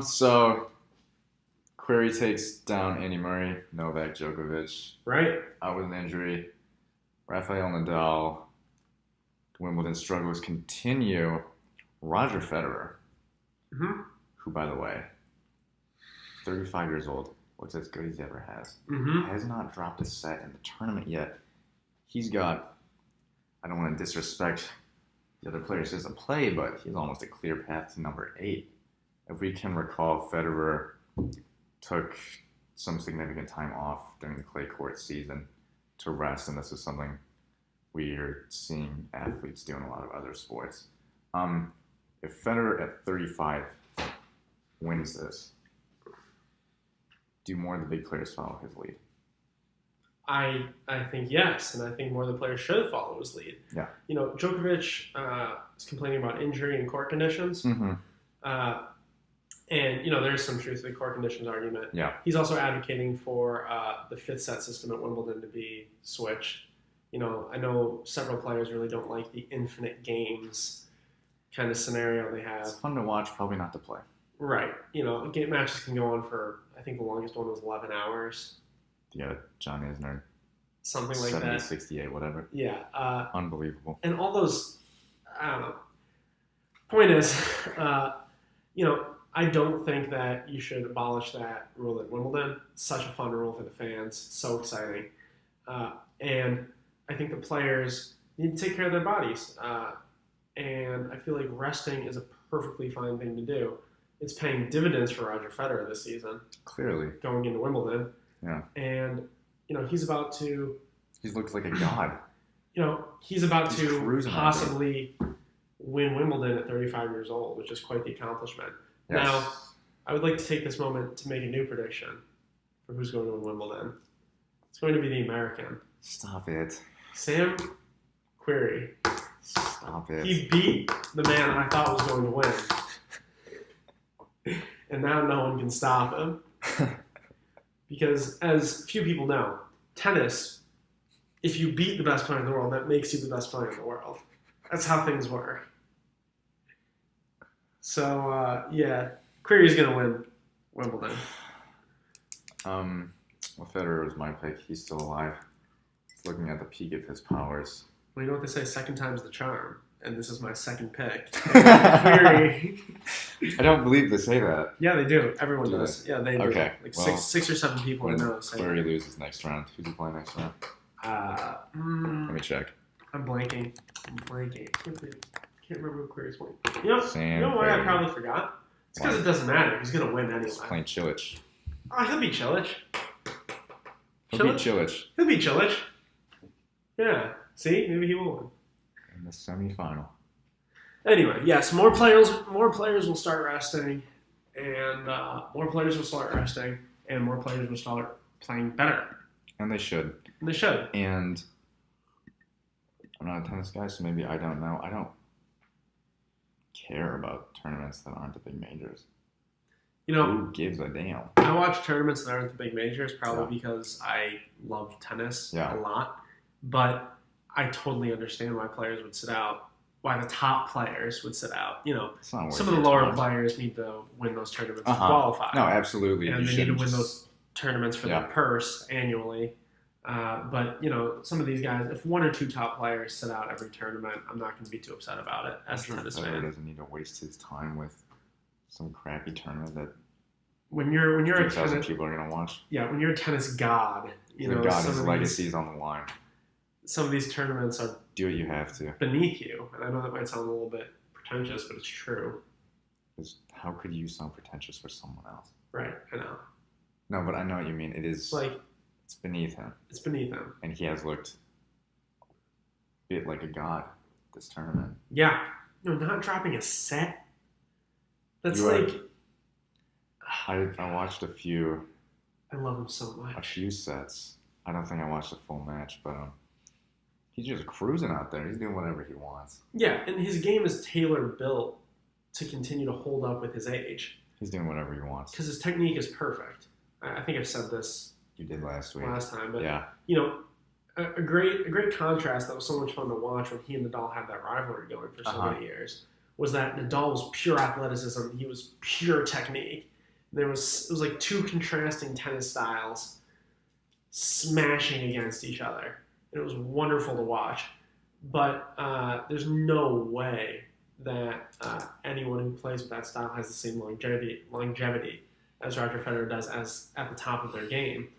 So Query takes down Andy Murray, Novak Djokovic. Right. Out with an injury. Rafael Nadal. Wimbledon struggles continue. Roger Federer, who, by the way, 35 years old, looks as good as he ever has. Has not dropped a set in the tournament yet. He's got, I don't want to disrespect the other players as a play, but he's almost a clear path to number 8. If we can recall, Federer took some significant time off during the clay court season to rest, and this is something we are seeing athletes do in a lot of other sports. If Federer at 35 wins this, do more of the big players follow his lead? I think yes, and I think more of the players should follow his lead. Yeah. You know, Djokovic is complaining about injury and court conditions. And, you know, there's some truth to the court conditions argument. Yeah. He's also advocating for the fifth set system at Wimbledon to be switched. You know, I know several players really don't like the infinite games kind of scenario they have. It's fun to watch, probably not to play. Right. You know, game matches can go on for, I think the longest one was 11 hours. Yeah, John Isner. Something like 70, that. 68, whatever. Yeah. Unbelievable. And all those, I don't know. Point is, you know, I don't think that you should abolish that rule at Wimbledon. It's such a fun rule for the fans. It's so exciting. And I think the players need to take care of their bodies. And I feel like resting is a perfectly fine thing to do. It's paying dividends for Roger Federer this season. Clearly. Going into Wimbledon. Yeah. And, you know, he's about to... He looks like a god. You know, he's about He's to possibly win Wimbledon at 35 years old, which is quite the accomplishment. Yes. Now, I would like to take this moment to make a new prediction for who's going to win Wimbledon. It's going to be the American. Stop it. Sam Querrey. Stop it. He beat the man I thought was going to win. And now no one can stop him. Because, as few people know, tennis, if you beat the best player in the world, that makes you the best player in the world. That's how things work. So, yeah, Querrey's going to win Wimbledon. Well, Federer was my pick. He's still alive. He's looking at the peak of his powers. Well, you know what they say, second time's the charm. And this is my second pick. Querrey. I don't believe they say that. Yeah, they do. Everyone does. Yeah, they do. Okay. Like well, six or seven people I know say Querrey loses next round. Who's he playing next round? Let me check. I'm blanking. Can't remember who Querrey's playing. You know why Querrey. I probably forgot? It's because it doesn't matter. He's going to win anyway. He's playing Cilic. Oh, he'll beat Cilic. He'll beat Cilic. He'll beat Cilic. Yeah. See? Maybe he will win. In the semifinal. Anyway, yes, more players will start resting, and more players will start resting, and more players will start playing better. And they should. And they should. And I'm not a tennis guy, so maybe I don't know. I don't care about tournaments that aren't the big majors. You know, who gives a damn? I watch tournaments that aren't the big majors probably because I love tennis a lot. But I totally understand why players would sit out, why the top players would sit out. You know, some of the lower players need to win those tournaments to qualify. No, absolutely. And they need to win those tournaments for their purse annually. But, you know, some of these guys, if one or two top players sit out every tournament, I'm not going to be too upset about it as a tennis fan. Doesn't need to waste his time with some crappy tournament that when you're a 3,000 people are going to watch. Yeah, when you're a tennis god, you know, his legacy is on the line. Some of these tournaments are do what you have to beneath you, and I know that might sound a little bit pretentious, but it's true. Because how could you sound pretentious for someone else? Right, I know. No, but I know what you mean. It is like it's beneath him. It's beneath him, and he has looked a bit like a god this tournament. Yeah, no, not dropping a set. That's I watched a few. I love him so much. A few sets. I don't think I watched a full match, but he's just cruising out there. He's doing whatever he wants. Yeah, and his game is tailor-built to continue to hold up with his age. He's doing whatever he wants. Because his technique is perfect. I think I've said this. You did last time, but yeah. You know, a great contrast that was so much fun to watch when he and Nadal had that rivalry going for so many years was that Nadal was pure athleticism. He was pure technique. It was like two contrasting tennis styles smashing against each other. And it was wonderful to watch. But there's no way that anyone who plays with that style has the same longevity as Roger Federer does as at the top of their game.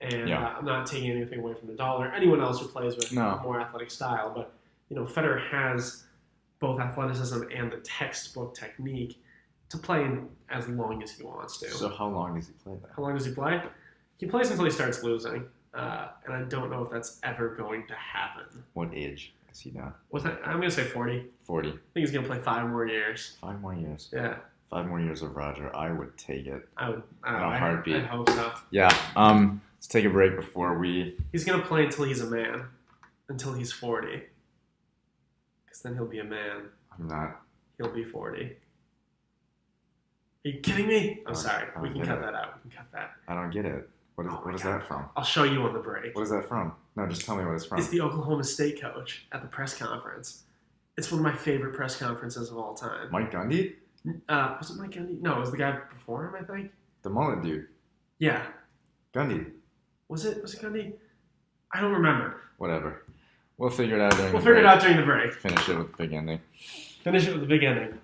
And I'm not taking anything away from Nadal or anyone else who plays with a more athletic style. But, Federer has both athleticism and the textbook technique to play in as long as he wants to. So how long does he play that? How long does he play? He plays until he starts losing. And I don't know if that's ever going to happen. What age is he now? I'm going to say 40. 40. I think he's going to play 5 more years. 5 more years? Yeah. 5 more years of Roger. I would take it. I would. In a heartbeat. I hope so. Yeah. Let's take a break before we... He's going to play until he's a man. Until he's 40. Because then he'll be a man. I'm not. He'll be 40. Are you kidding me? I'm sorry. We can cut that out. We can cut that. I don't get it. What is that from? I'll show you on the break. What is that from? No, just tell me what it's from. It's the Oklahoma State coach at the press conference. It's one of my favorite press conferences of all time. Mike Gundy? Was it Mike Gundy? No, it was the guy before him, I think. The mullet dude. Yeah. Gundy. Was it Gundy? I don't remember. Whatever. We'll figure it out during the break. We'll figure it out during the break. Finish it with the big ending. Finish it with the big ending.